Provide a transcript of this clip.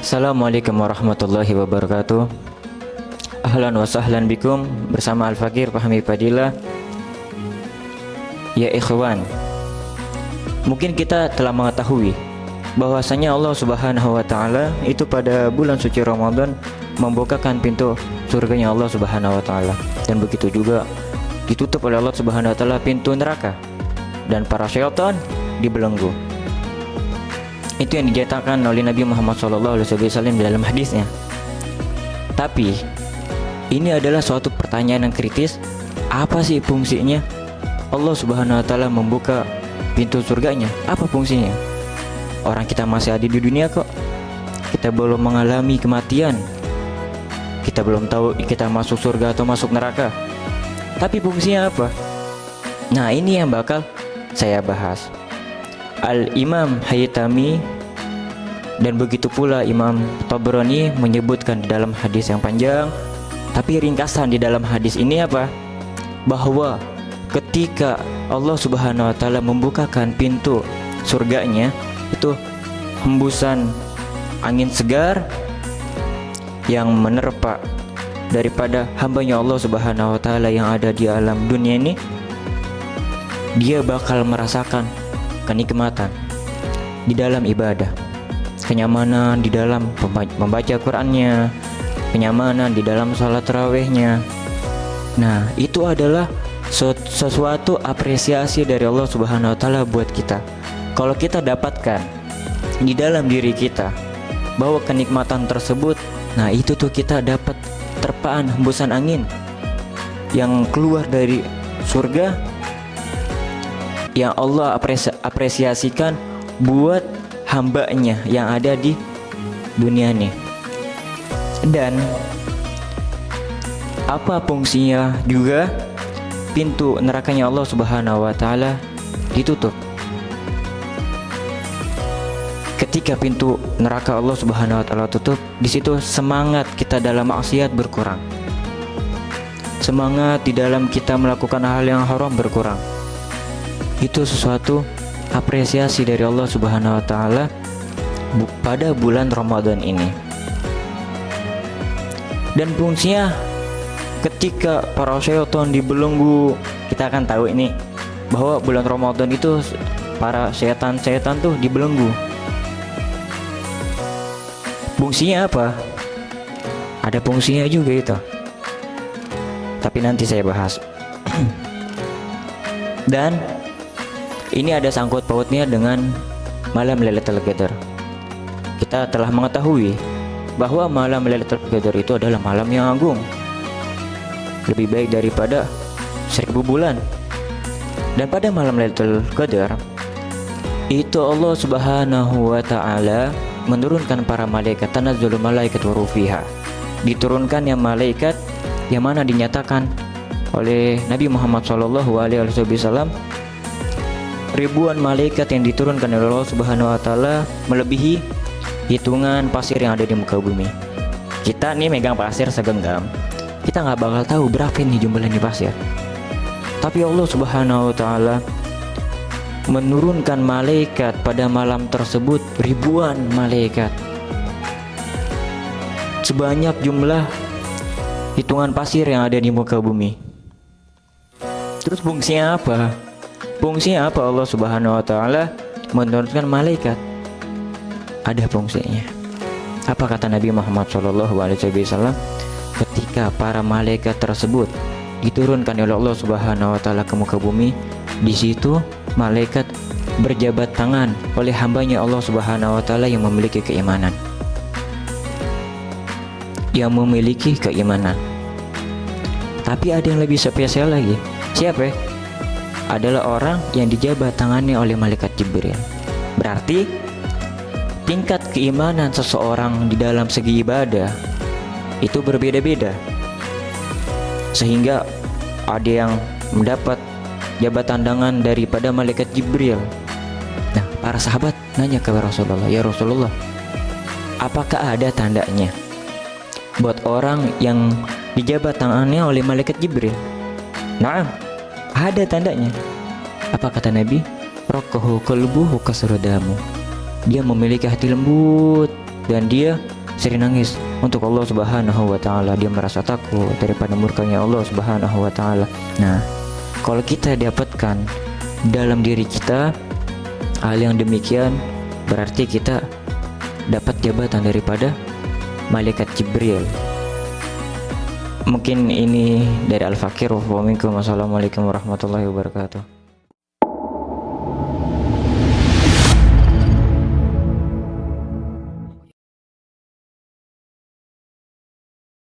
Assalamualaikum warahmatullahi wabarakatuh. Ahlan wa sahlan bikum bersama Al-Fakir Fahmi Fadilah. Ya ikhwan, mungkin kita telah mengetahui bahwasanya Allah Subhanahu wa taala itu pada bulan suci Ramadan membukakan pintu surganya Allah Subhanahu wa taala, dan begitu juga ditutup oleh Allah Subhanahu wa taala pintu neraka dan para syaitan dibelenggu. Itu yang dinyatakan oleh Nabi Muhammad SAW dalam hadisnya. Tapi ini adalah suatu pertanyaan yang kritis. Apa sih fungsinya Allah Subhanahu wa taala membuka pintu surganya? Apa fungsinya? Orang kita masih ada di dunia kok. Kita belum mengalami kematian. Kita belum tahu kita masuk surga atau masuk neraka. Tapi fungsinya apa? Nah, ini yang bakal saya bahas. Al-Imam Haytami dan begitu pula Imam Tabrani menyebutkan di dalam hadis yang panjang, tapi ringkasan di dalam hadis ini apa? Bahwa ketika Allah Subhanahu wa taala membukakan pintu surganya, itu hembusan angin segar yang menerpa daripada hambanya Allah Subhanahu wa taala yang ada di alam dunia ini, dia bakal merasakan kenikmatan di dalam ibadah, kenyamanan di dalam membaca Qur'annya, kenyamanan di dalam salat tarawihnya. Nah, itu adalah sesuatu apresiasi dari Allah Subhanahu wa taala buat kita. Kalau kita dapatkan di dalam diri kita bahwa kenikmatan tersebut, nah itu tuh kita dapat terpaan hembusan angin yang keluar dari surga yang Allah apresiasikan buat hambanya yang ada di dunia ini. Dan apa fungsinya juga pintu nerakanya Allah Subhanahu wa taala ditutup. Ketika pintu neraka Allah Subhanahu wa taala tutup, di situ semangat kita dalam maksiat berkurang. Semangat di dalam kita melakukan hal yang haram berkurang. Itu sesuatu apresiasi dari Allah Subhanahu wa taala pada bulan Ramadan ini. Dan fungsinya ketika para syaitan dibelenggu, kita akan tahu ini bahwa bulan Ramadan itu para setan-setan tuh dibelenggu. Fungsinya apa? Ada fungsinya juga itu. Tapi nanti saya bahas. Dan ini ada sangkut pautnya dengan malam Lailatul Qadar. Kita telah mengetahui bahwa malam Lailatul Qadar itu adalah malam yang agung, lebih baik daripada 1000 bulan. Dan pada malam Lailatul Qadar itu Allah Subhanahu wa taala menurunkan para malaikat, tanazzalul malaikat wa rufiha. Diturunkan yang malaikat yang mana dinyatakan oleh Nabi Muhammad SAW, ribuan malaikat yang diturunkan oleh Allah Subhanahu wa taala melebihi hitungan pasir yang ada di muka bumi. Kita nih megang pasir segenggam, kita nggak bakal tahu berapa nih jumlahnya pasir. Tapi Allah Subhanahu wa taala menurunkan malaikat pada malam tersebut, ribuan malaikat, sebanyak jumlah hitungan pasir yang ada di muka bumi. Terus fungsinya apa? Fungsinya apa Allah Subhanahu wa taala menurunkan malaikat? Ada fungsinya. Apa kata Nabi Muhammad SAW? Ketika para malaikat tersebut diturunkan oleh Allah Subhanahu wa taala ke muka bumi, di situ malaikat berjabat tangan oleh hambanya Allah Subhanahu wa taala yang memiliki keimanan. Yang memiliki keimanan. Tapi ada yang lebih spesial lagi. Siapa? Adalah orang yang dijabat tangannya oleh malaikat Jibril. Berarti tingkat keimanan seseorang di dalam segi ibadah itu berbeda-beda, sehingga ada yang mendapat jabatan tangan daripada malaikat Jibril. Nah, para sahabat nanya ke Rasulullah, "Ya Rasulullah, apakah ada tandanya buat orang yang dijabat tangannya oleh malaikat Jibril?" "Nah, ada tandanya." Apa kata Nabi? "Raqahu qalbuhu kasradamu." Dia memiliki hati lembut dan dia sering nangis untuk Allah Subhanahu wa taala. Dia merasa takut daripada murkanya Allah Subhanahu wa taala. Nah, kalau kita dapatkan dalam diri kita hal yang demikian, berarti kita dapat jabatan daripada malaikat Jibril. Mungkin ini dari Al-Fakir wa minkum. Wassalamualaikum warahmatullahi wabarakatuh.